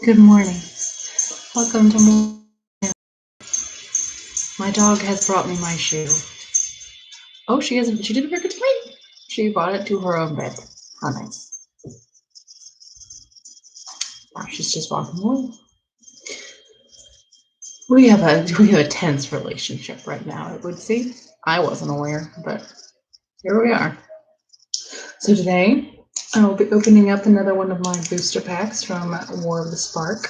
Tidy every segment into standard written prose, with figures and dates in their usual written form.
Good morning. Welcome to morning. My dog has brought me my shoe. Oh, she hasn't. She didn't bring it to me. She brought it to her own bed. How nice. Now she's just walking away. We have a tense relationship right now. It would seem. I wasn't aware, but here we are. So today I will be opening up another one of my booster packs from War of the Spark.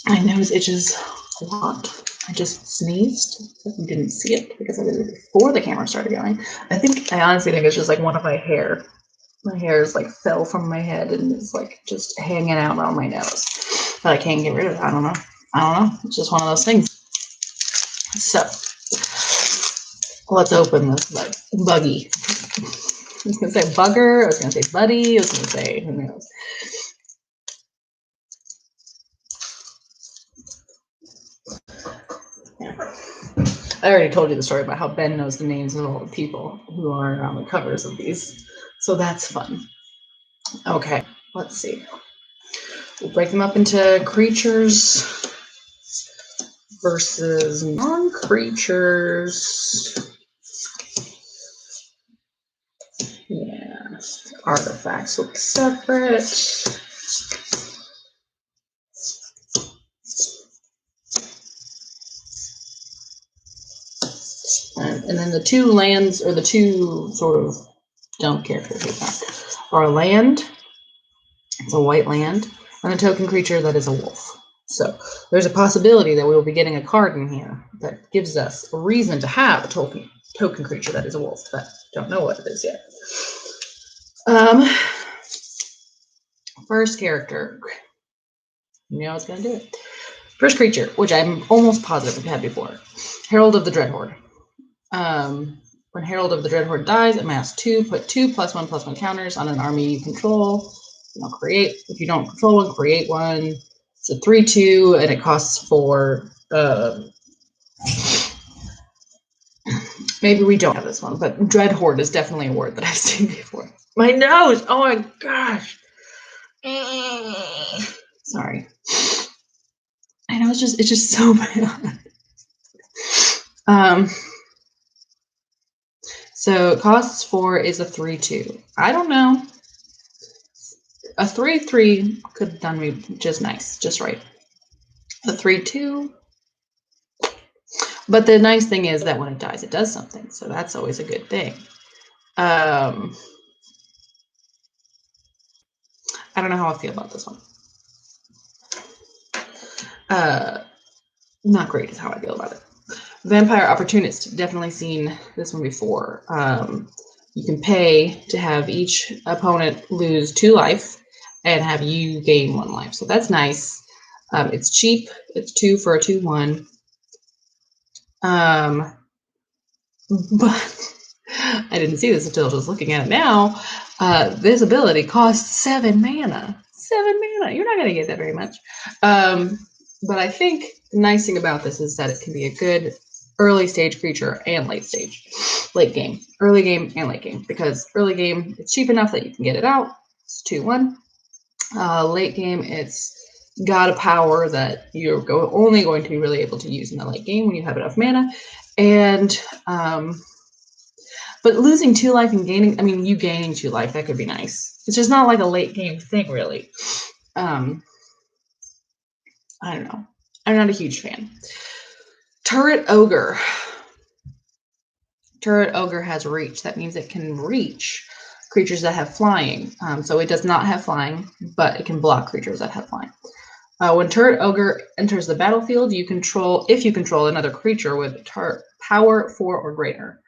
My nose itches a lot. I just sneezed. You didn't see it because I did it before the camera started going. I honestly think it's just like one of my hair. My hair is like fell from my head and is like just hanging out on my nose. But I can't get rid of it. I don't know. It's just one of those things. So let's open this buggy. I was gonna say bugger. I was gonna say buddy. I was gonna say who knows. I already told you the story about how Ben knows the names of all the people who are on the covers of these. So that's fun. Okay, let's see. We'll break them up into creatures versus non-creatures. Yeah, artifacts will be separate. And then the two lands, or the two sort of dump characters are a land. It's a white land, and a token creature that is a wolf. So there's a possibility that we will be getting a card in here that gives us a reason to have a token creature that is a wolf, but don't know what it is yet. First character. You know I was going to do it. First creature, which I'm almost positive we've had before. Herald of the Dreadhorde. When Herald of the Dreadhorde dies, amass 2, put 2 +1/+1 counters on an army you control. Create. If you don't control one, create one. It's a 3/2, and it costs 4. Maybe we don't have this one, but Dreadhorde is definitely a word that I've seen before. My nose! Oh my gosh! Sorry. I know it's just so bad. So it costs 4 is a 3/2. I don't know. A 3/3 could have done me just nice, just right. The 3/2. But the nice thing is that when it dies, it does something. So that's always a good thing. I don't know how I feel about this one. Not great is how I feel about it. Vampire Opportunist. Definitely seen this one before. You can pay to have each opponent lose 2 life and have you gain 1 life. So that's nice. It's cheap. It's 2 for a 2/1. But I didn't see this until just looking at it now. This ability costs 7 mana. 7 mana. You're not going to get that very much. But I think the nice thing about this is that it can be a good early stage creature and late game. Early game and late game. Because early game, it's cheap enough that you can get it out. It's 2/1. Late game, it's got a power that you're only going to be really able to use in the late game when you have enough mana. And but losing 2 life and gaining, you gaining 2 life, that could be nice. It's just not like a late game thing, really. I don't know. I'm not a huge fan. Turret Ogre. Turret Ogre has reach. That means it can reach creatures that have flying. So it does not have flying, but it can block creatures that have flying. When Turret Ogre enters the battlefield, if you control another creature with power 4 or greater,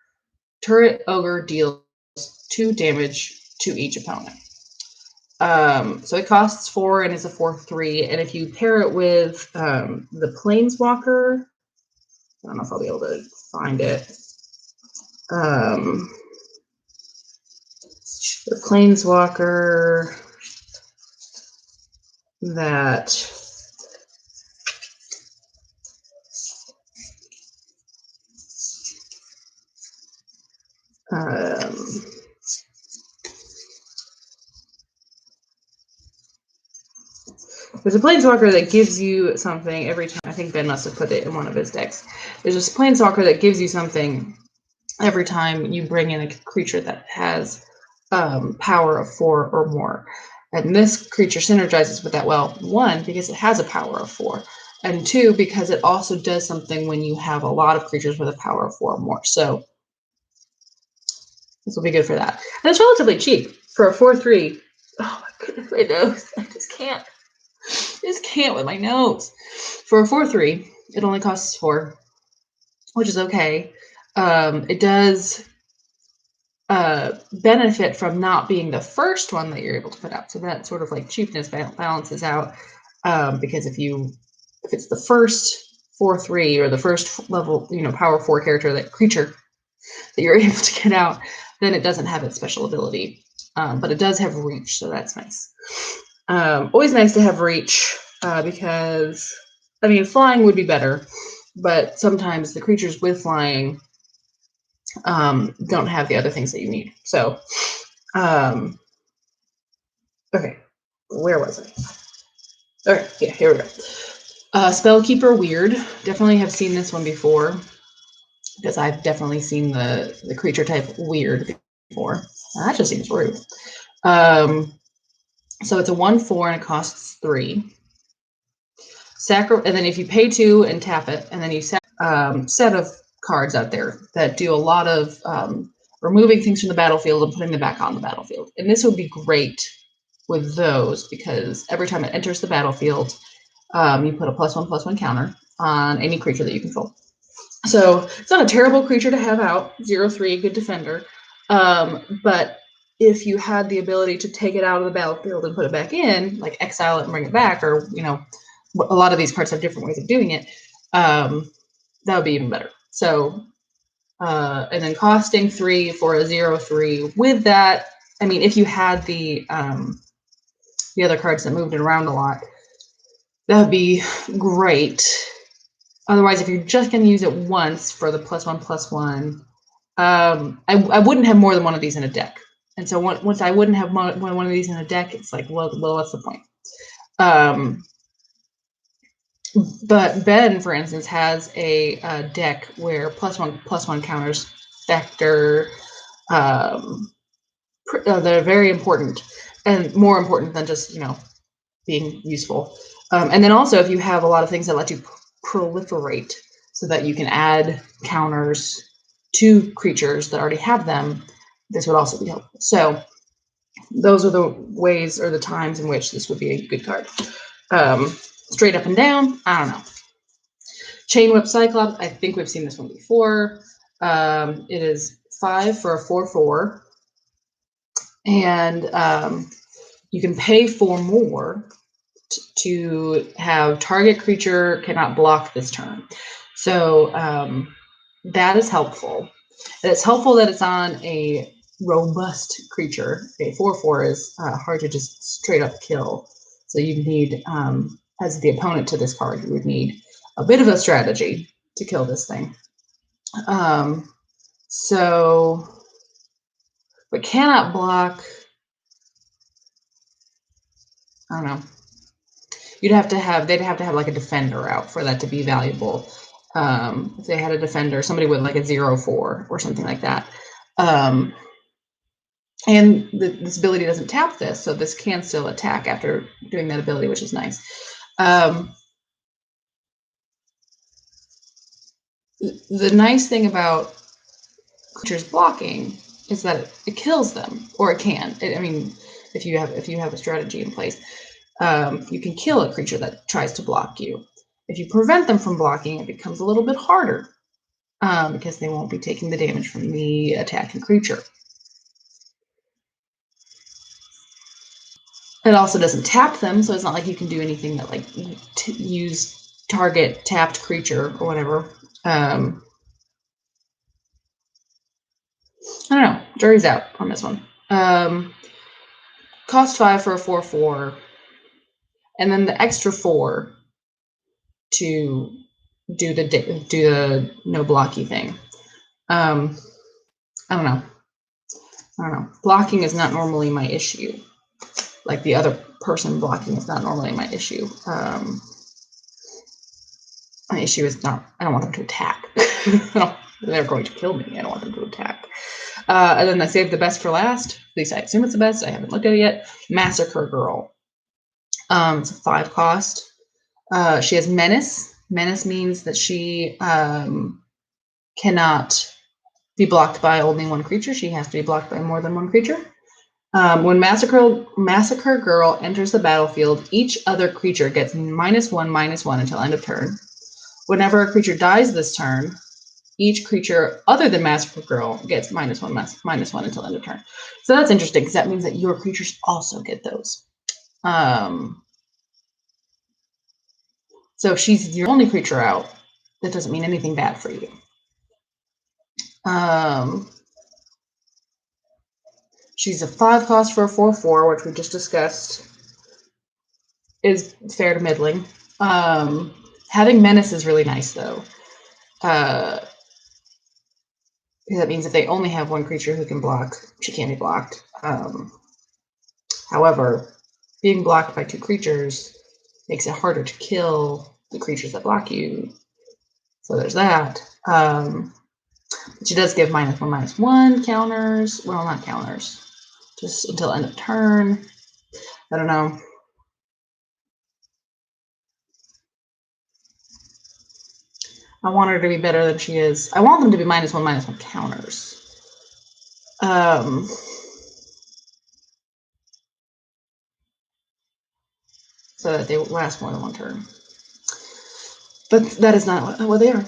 Turret Ogre deals 2 damage to each opponent. So it costs 4 and it's a 4/3. And if you pair it with the Planeswalker, I don't know if I'll be able to find it. The Planeswalker that There's a planeswalker that gives you something every time. I think Ben must have put it in one of his decks. There's this planeswalker that gives you something every time you bring in a creature that has power of 4 or more. And this creature synergizes with that. Well, 1, because it has a power of 4. And 2, because it also does something when you have a lot of creatures with a power of 4 or more. So this will be good for that. And it's relatively cheap for a 4/3. Oh my goodness, my nose. I just can't with my nose. For a 4/3, it only costs 4, which is okay. It does benefit from not being the first one that you're able to put out. So that sort of like cheapness balances out. Because if it's the first 4/3 or the first level, power 4 creature that you're able to get out, then it doesn't have its special ability. But it does have reach, so that's nice. Always nice to have reach, because, I mean, flying would be better, but sometimes the creatures with flying don't have the other things that you need. So, okay, where was I? Okay, yeah, here we go. Spellkeeper, weird. Definitely have seen this one before, because I've definitely seen the creature type weird before. That just seems rude. So it's a 1/4 and it costs 3. And then if you pay 2 and tap it, and then you set of cards out there that do a lot of removing things from the battlefield and putting them back on the battlefield. And this would be great with those, because every time it enters the battlefield, you put a +1/+1 counter on any creature that you control. So it's not a terrible creature to have out. 0/3, good defender. But if you had the ability to take it out of the battlefield and put it back in, like exile it and bring it back, or a lot of these cards have different ways of doing it, that would be even better. So, and then costing 3 for a 0/3. With that, I mean, if you had the other cards that moved it around a lot, that would be great. Otherwise, if you're just going to use it once for the +1/+1, I wouldn't have more than one of these in a deck. And so once I wouldn't have one of these in a deck, it's like, well, what's the point? But Ben, for instance, has a deck where +1/+1 counters factor. They're very important, and more important than just being useful. And then also, if you have a lot of things that let you proliferate, so that you can add counters to creatures that already have them, this would also be helpful. So those are the ways or the times in which this would be a good card. Straight up and down, I don't know. Chain Whip Cyclops, I think we've seen this one before. It is 5 for a 4/4. And you can pay 4 more to have target creature cannot block this turn. So that is helpful. And it's helpful that it's on a robust creature. A 4/4 is hard to just straight up kill. So you need, as the opponent to this card, you would need a bit of a strategy to kill this thing. But cannot block. I don't know. They'd have to have like a defender out for that to be valuable. If they had a defender, somebody with like a 0/4 or something like that. And this ability doesn't tap this, so this can still attack after doing that ability, which is nice. The nice thing about creatures blocking is that it kills them, or it can. I mean, if you have a strategy in place, you can kill a creature that tries to block you. If you prevent them from blocking, it becomes a little bit harder, because they won't be taking the damage from the attacking creature. It also doesn't tap them, so it's not like you can do anything that like use target tapped creature or whatever. I don't know. Jury's out on this one. Cost 5 for a 4/4, and then the extra 4 to do the no blocky thing. I don't know. Blocking is not normally my issue, like the other person blocking is not normally my issue. My issue is not, I don't want them to attack. They're going to kill me. I don't want them to attack. And then I saved the best for last. At least I assume it's the best. I haven't looked at it yet. Massacre Girl. It's a 5 cost. She has Menace. Menace means that she cannot be blocked by only one creature. She has to be blocked by more than one creature. When Massacre Girl enters the battlefield, each other creature gets -1/-1 until end of turn. Whenever a creature dies this turn, each creature other than Massacre Girl gets -1/-1 until end of turn. So that's interesting because that means that your creatures also get those. So if she's your only creature out, that doesn't mean anything bad for you. She's a 5 cost for a 4/4, which we just discussed is fair to middling. Having Menace is really nice, though. That means if they only have one creature who can block, she can't be blocked. However, being blocked by 2 creatures makes it harder to kill the creatures that block you. So there's that. She does give -1/-1 counters. Well, not counters. Just until end of turn. I don't know. I want her to be better than she is. I want them to be -1/-1 counters. So that they last more than 1 turn. But that is not what they are.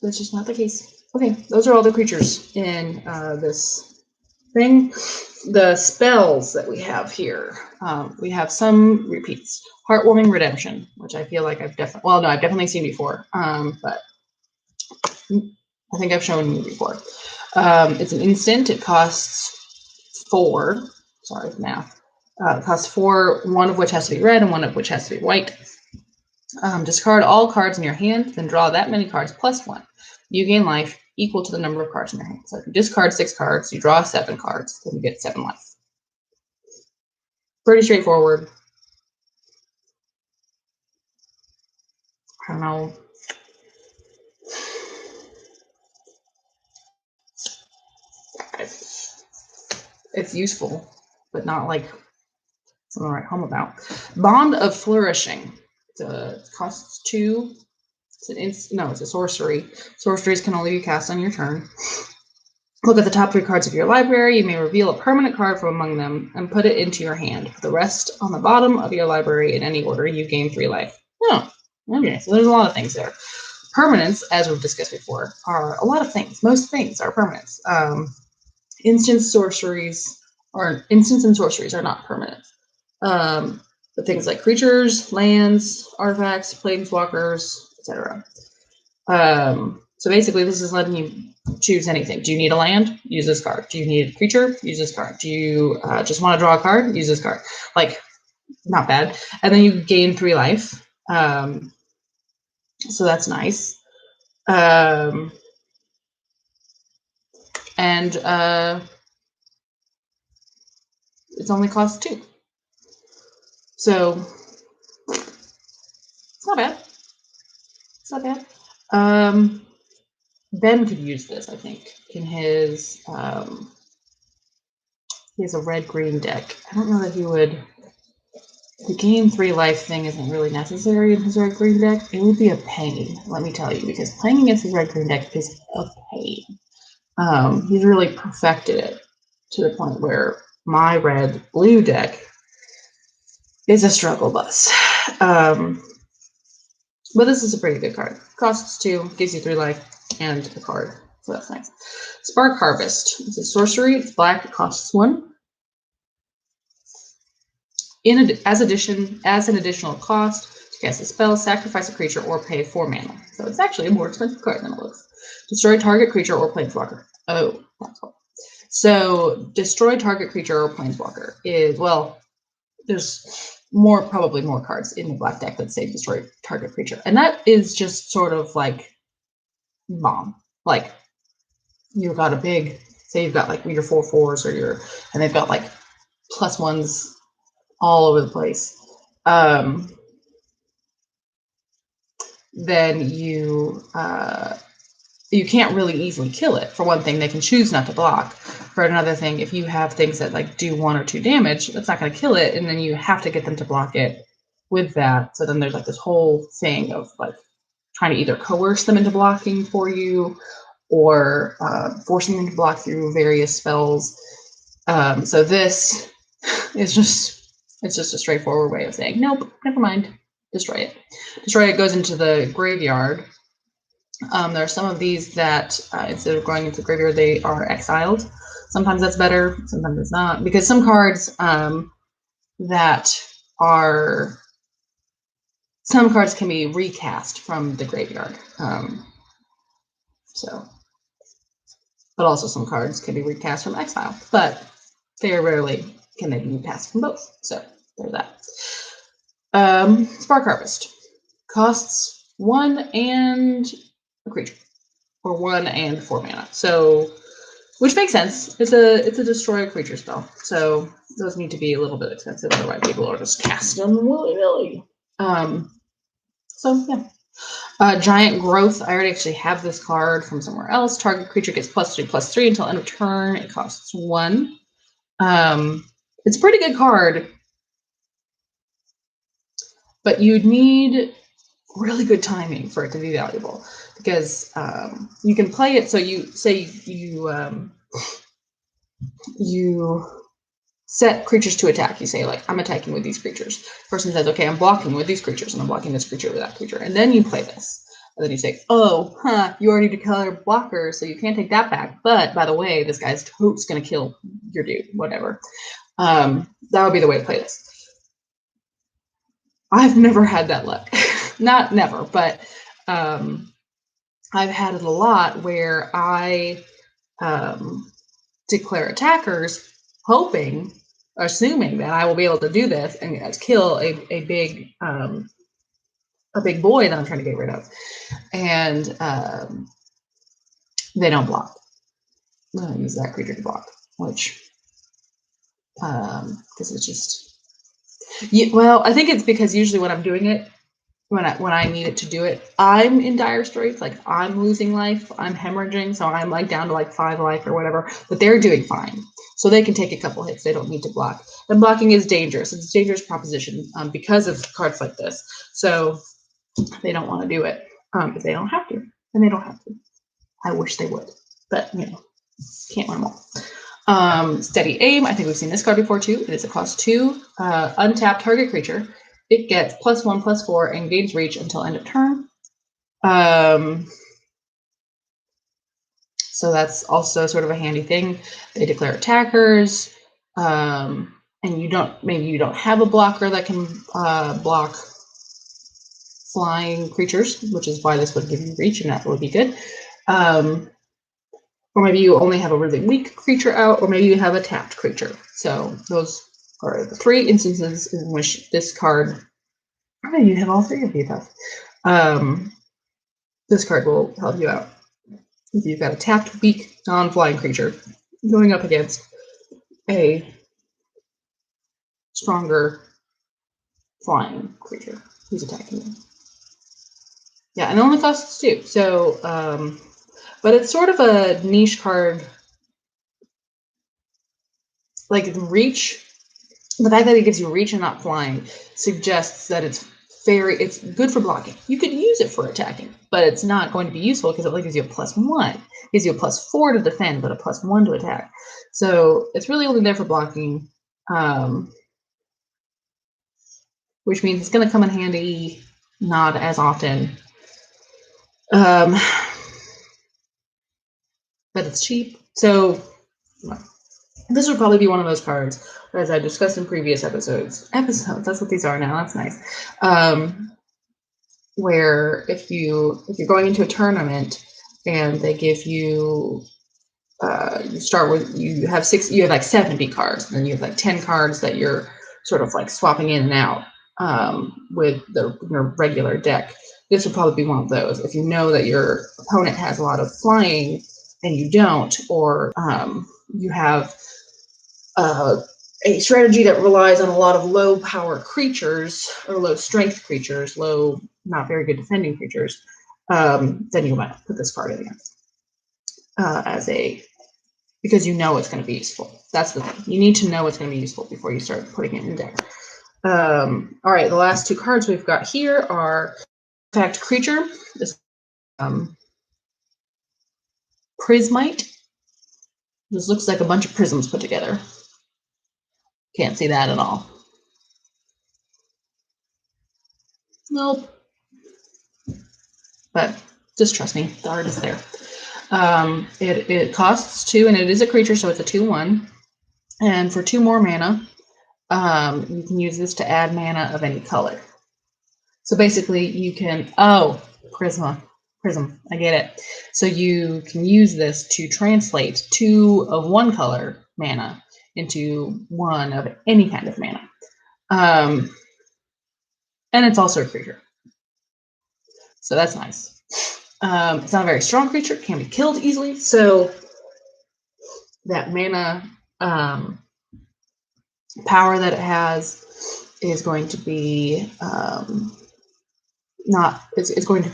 That's just not the case. Okay, those are all the creatures in this thing. The spells that we have here. We have some repeats. Heartwarming Redemption, which I feel like I've definitely seen before. But I think I've shown you before. It's an instant. It costs 4. Sorry, math. It costs 4, one of which has to be red and one of which has to be white. Discard all cards in your hand, then draw that many cards +1. You gain life equal to the number of cards in your hand. So if you discard 6 cards, you draw 7 cards, then you get 7 life. Pretty straightforward. I don't know. It's useful, but not like something to write home about. Bond of Flourishing. It costs 2. It's a sorcery. Sorceries can only be cast on your turn. Look at the top 3 cards of your library. You may reveal a permanent card from among them and put it into your hand. Put the rest on the bottom of your library in any order. You gain 3 life. Oh, okay. So there's a lot of things there. Permanents, as we've discussed before, are a lot of things. Most things are permanents. Instant and sorceries are not permanent. But things like creatures, lands, artifacts, planeswalkers, etc. So basically, this is letting you choose anything. Do you need a land? Use this card. Do you need a creature? Use this card. Do you just want to draw a card? Use this card. Like, not bad. And then you gain 3 life. So that's nice. And it's only cost 2. So it's not bad. It's not bad. Ben could use this, I think, in his he has a red-green deck. I don't know that he would. The gain 3 life thing isn't really necessary in his red-green deck. It would be a pain, let me tell you, because playing against his red-green deck is a pain. He's really perfected it to the point where my red-blue deck is a struggle bus. But this is a pretty good card. Costs 2, gives you 3 life, and a card. So that's nice. Spark Harvest. It's a sorcery. It's black. It costs 1. As an additional cost, to cast a spell, sacrifice a creature, or pay 4 mana. So it's actually a more expensive card than it looks. Destroy target creature or planeswalker. Oh, that's cool. So destroy target creature or planeswalker is, well, there's probably more cards in the black deck that say destroy target creature. And that is just sort of like bomb. Like, you've got say you've got like your 4/4s and they've got like +1s all over the place, then you can't really easily kill it. For one thing, they can choose not to block. For another thing, if you have things that like do 1 or 2 damage, that's not going to kill it, and then you have to get them to block it with that. So then there's like this whole thing of like trying to either coerce them into blocking for you, or forcing them to block through various spells. So this is just a straightforward way of saying, nope, never mind, destroy it. Destroy it goes into the graveyard. There are some of these that instead of going into the graveyard, they are exiled. Sometimes that's better, sometimes it's not, because some cards some cards can be recast from the graveyard. But also some cards can be recast from exile, but very rarely can they be recast from both. So there's that. Spark Harvest costs 1 and a creature, or 1 and 4 mana. So, which makes sense. It's a destroy a creature spell, so those need to be a little bit expensive. Otherwise, people are just casting them willy-nilly. So yeah. Giant Growth. I already actually have this card from somewhere else. Target creature gets +3/+3 until end of turn. It costs 1. It's a pretty good card, but you'd need really good timing for it to be valuable, because you can play it. So you say you set creatures to attack. You say, like, I'm attacking with these creatures. Person says, okay, I'm blocking with these creatures, and I'm blocking this creature with that creature. And then you play this. And then you say, oh, you already declared blocker, so you can't take that back. But, by the way, this guy's totes going to kill your dude, whatever. That would be the way to play this. I've never had that luck. Not never, but I've had it a lot where I declare attackers, assuming that I will be able to do this and kill a big boy that I'm trying to get rid of, and they don't block. I'm gonna use that creature to block, which because it's just well, I think it's because usually when I'm doing it, when I need it to do it, I'm in dire straits. Like, I'm losing life, I'm hemorrhaging, so I'm like down to like 5 life or whatever. But they're doing fine, so they can take a couple hits. They don't need to block. And blocking is dangerous. It's a dangerous proposition because of cards like this. So they don't want to do it. If they don't have to, then they don't have to. I wish they would, but can't win them all. Steady Aim. I think we've seen this card before too. It is a cost 2, untapped target creature. It gets +1/+4 and gains reach until end of turn. So that's also sort of a handy thing. They declare attackers, and maybe you don't have a blocker that can block flying creatures, which is why this would give you reach, and that would be good. Or maybe you only have a really weak creature out, or maybe you have a tapped creature. So those are the 3 instances in which this card, you have all 3 of the above. This card will help you out. If you've got a tapped, weak, non-flying creature going up against a stronger flying creature who's attacking you. Yeah, and it only costs 2. So, but it's sort of a niche card. Like, reach, the fact that it gives you reach and not flying suggests that it's good for blocking. You could use it for attacking, but it's not going to be useful because it only gives you a +1. It gives you a +4 to defend, but a +1 to attack. So it's really only there for blocking, which means it's going to come in handy not as often. But it's cheap. So this would probably be one of those cards, as I discussed in previous episodes, that's what these are now, that's nice, where if you're going into a tournament and they give you, you have like 70 cards, and then you have like 10 cards that you're sort of like swapping in and out with your regular deck. This would probably be one of those. If you know that your opponent has a lot of flying and you don't, or you have a strategy that relies on a lot of low power creatures or low strength creatures, low, not very good defending creatures, then you might put this card in there because you know it's going to be useful. That's the thing. You need to know it's going to be useful before you start putting it in deck. All right, the last two cards we've got here are Artifact Creature. This Prismite. This looks like a bunch of prisms put together. Can't see that at all. Nope. But just trust me, the art is there. It costs 2, and it is a creature, so it's a 2/1. And for 2 more mana, you can use this to add mana of any color. So basically, you can prism. I get it. So you can use this to translate 2 of one color mana into 1 of any kind of mana. And it's also a creature. So that's nice. It's not a very strong creature, can be killed easily. So that mana power that it has is going to be it's going to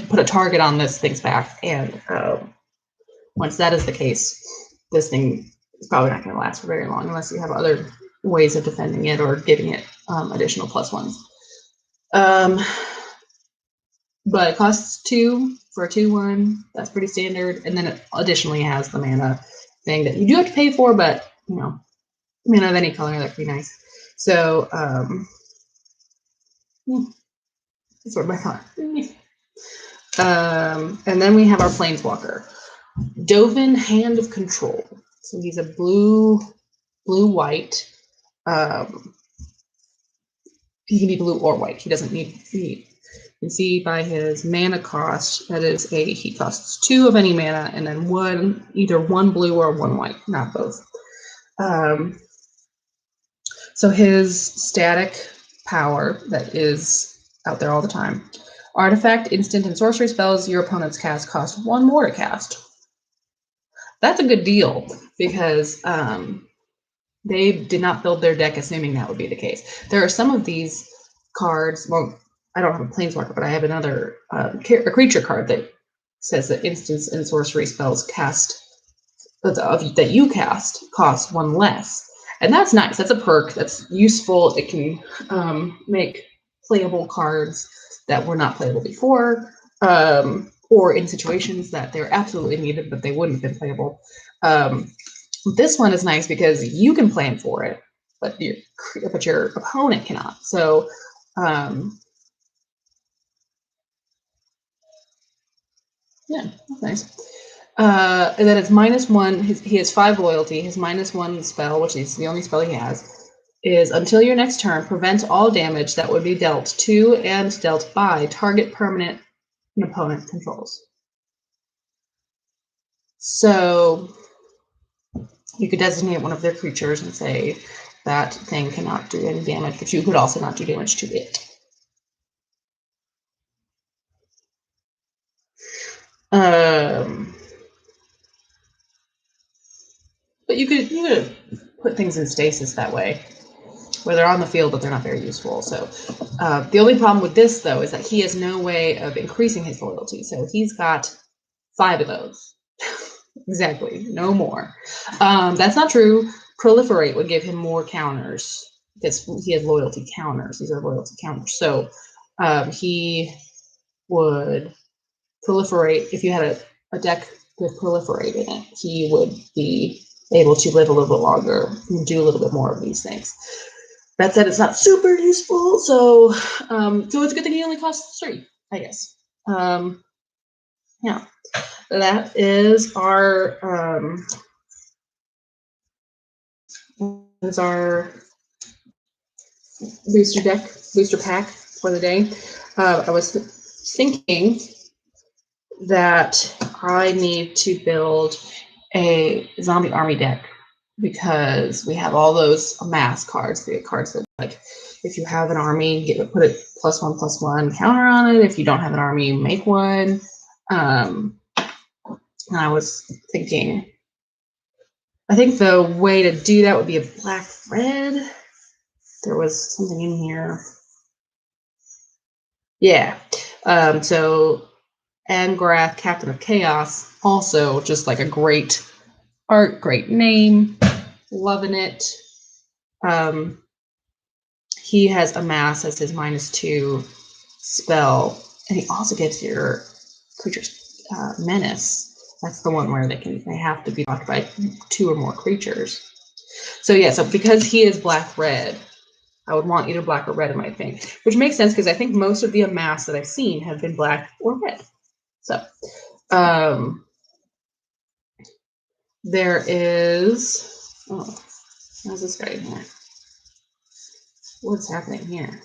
put a target on this thing's back, and once that is the case, this thing is probably not going to last for very long unless you have other ways of defending it or giving it additional +1s. But it costs 2 for a 2/1. That's pretty standard, and then it additionally has the mana thing that you do have to pay for, but you know, mana of any color, that could be nice. So sort of my thought. And then we have our Planeswalker, Dovin, Hand of Control. So he's a blue-white. He can be blue or white. He doesn't need. You can see by his mana cost, that is he costs 2 of any mana, and then either 1 blue or 1 white, not both. So his static power that is out there all the time. Artifact, instant, and sorcery spells your opponent's cast cost 1 more to cast. That's a good deal because they did not build their deck assuming that would be the case. There are some of these cards, well, I don't have a Planeswalker, but I have another a creature card that says that instants and sorcery spells that you cast cost 1 less. And that's nice. That's a perk. That's useful. It can make playable cards that were not playable before, or in situations that they're absolutely needed, but they wouldn't have been playable. This one is nice because you can plan for it, but your opponent cannot. So yeah, that's nice. And then it's -1. He has 5 loyalty. His -1 spell, which is the only spell he has, is until your next turn, prevent all damage that would be dealt to and dealt by target permanent an opponent controls. So you could designate one of their creatures and say that thing cannot do any damage, but you could also not do damage to it. But you could put things in stasis that way, where they're on the field, but they're not very useful. So the only problem with this, though, is that he has no way of increasing his loyalty. So he's got 5 of those. Exactly, no more. That's not true. Proliferate would give him more counters because he has loyalty counters. These are loyalty counters. So he would proliferate. If you had a deck with proliferate in it, he would be able to live a little bit longer and do a little bit more of these things. That said, it's not super useful, so it's a good thing he only costs 3, I guess. Yeah, that is our booster pack for the day. I was thinking that I need to build a zombie army deck because we have all those mass cards, the cards that, like, if you have an army, put a +1/+1 counter on it. If you don't have an army, make one. And I was thinking I think the way to do that would be a black-red. There was something in here. Yeah. So Angrath, Captain of Chaos, also just like a great art, great name, loving it. He has Amass as his -2 spell, and he also gets your creature's menace. That's the one where they have to be blocked by 2 or more creatures. So yeah, so because he is black-red, I would want either black or red in my thing, which makes sense because I think most of the Amass that I've seen have been black or red. So there is, oh, how's this guy in here? What's happening here?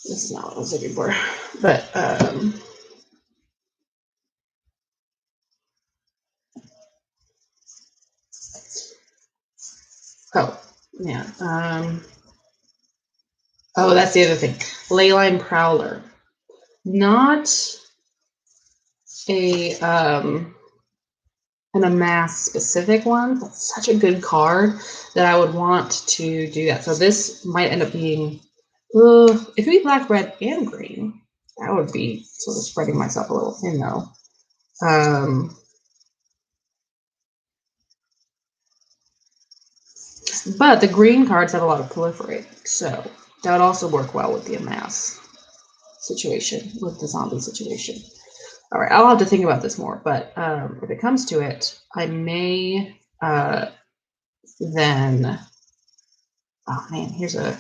This is not what I was looking for, but oh yeah, oh, that's the other thing. Leyline Prowler, not a an Amass specific one, but such a good card that I would want to do that. So this might end up being, it could be black, red, and green. That would be sort of spreading myself a little thin though. But the green cards have a lot of proliferate, so that would also work well with the Amass situation, with the zombie situation. All right, I'll have to think about this more, but if it comes to it, I may then, oh man, here's a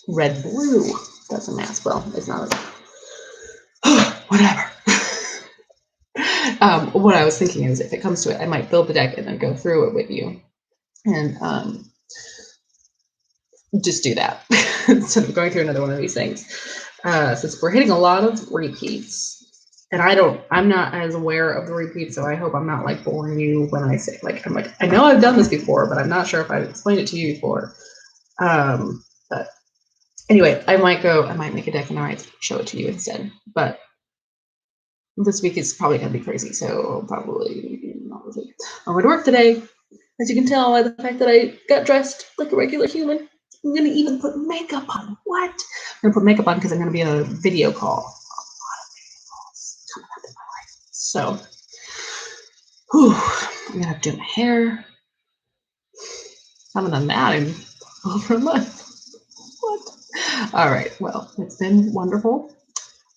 red-blue. That's Amass. Well, it's not a, whatever. What I was thinking is if it comes to it, I might build the deck and then go through it with you and just do that instead of going through another one of these things. Since we're hitting a lot of repeats, and I'm not as aware of the repeats, so I hope I'm not like boring you when I say, like, I'm like, I know I've done this before, but I'm not sure if I've explained it to you before. But anyway, I might make a deck and I might show it to you instead. But this week is probably going to be crazy, so probably not this week. I'm going to work today, as you can tell by the fact that I got dressed like a regular human. I'm going to even put makeup on. What? I'm going to put makeup on because I'm going to be on a video call. A lot of video calls coming up in my life. So, I'm going to have to do my hair. I haven't done that in over a month. What? All right. Well, it's been wonderful.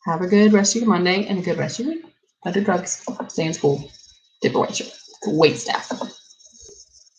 Have a good rest of your Monday and a good rest of your week. Don't do drugs. Stay in school. Dip away. Wait staff.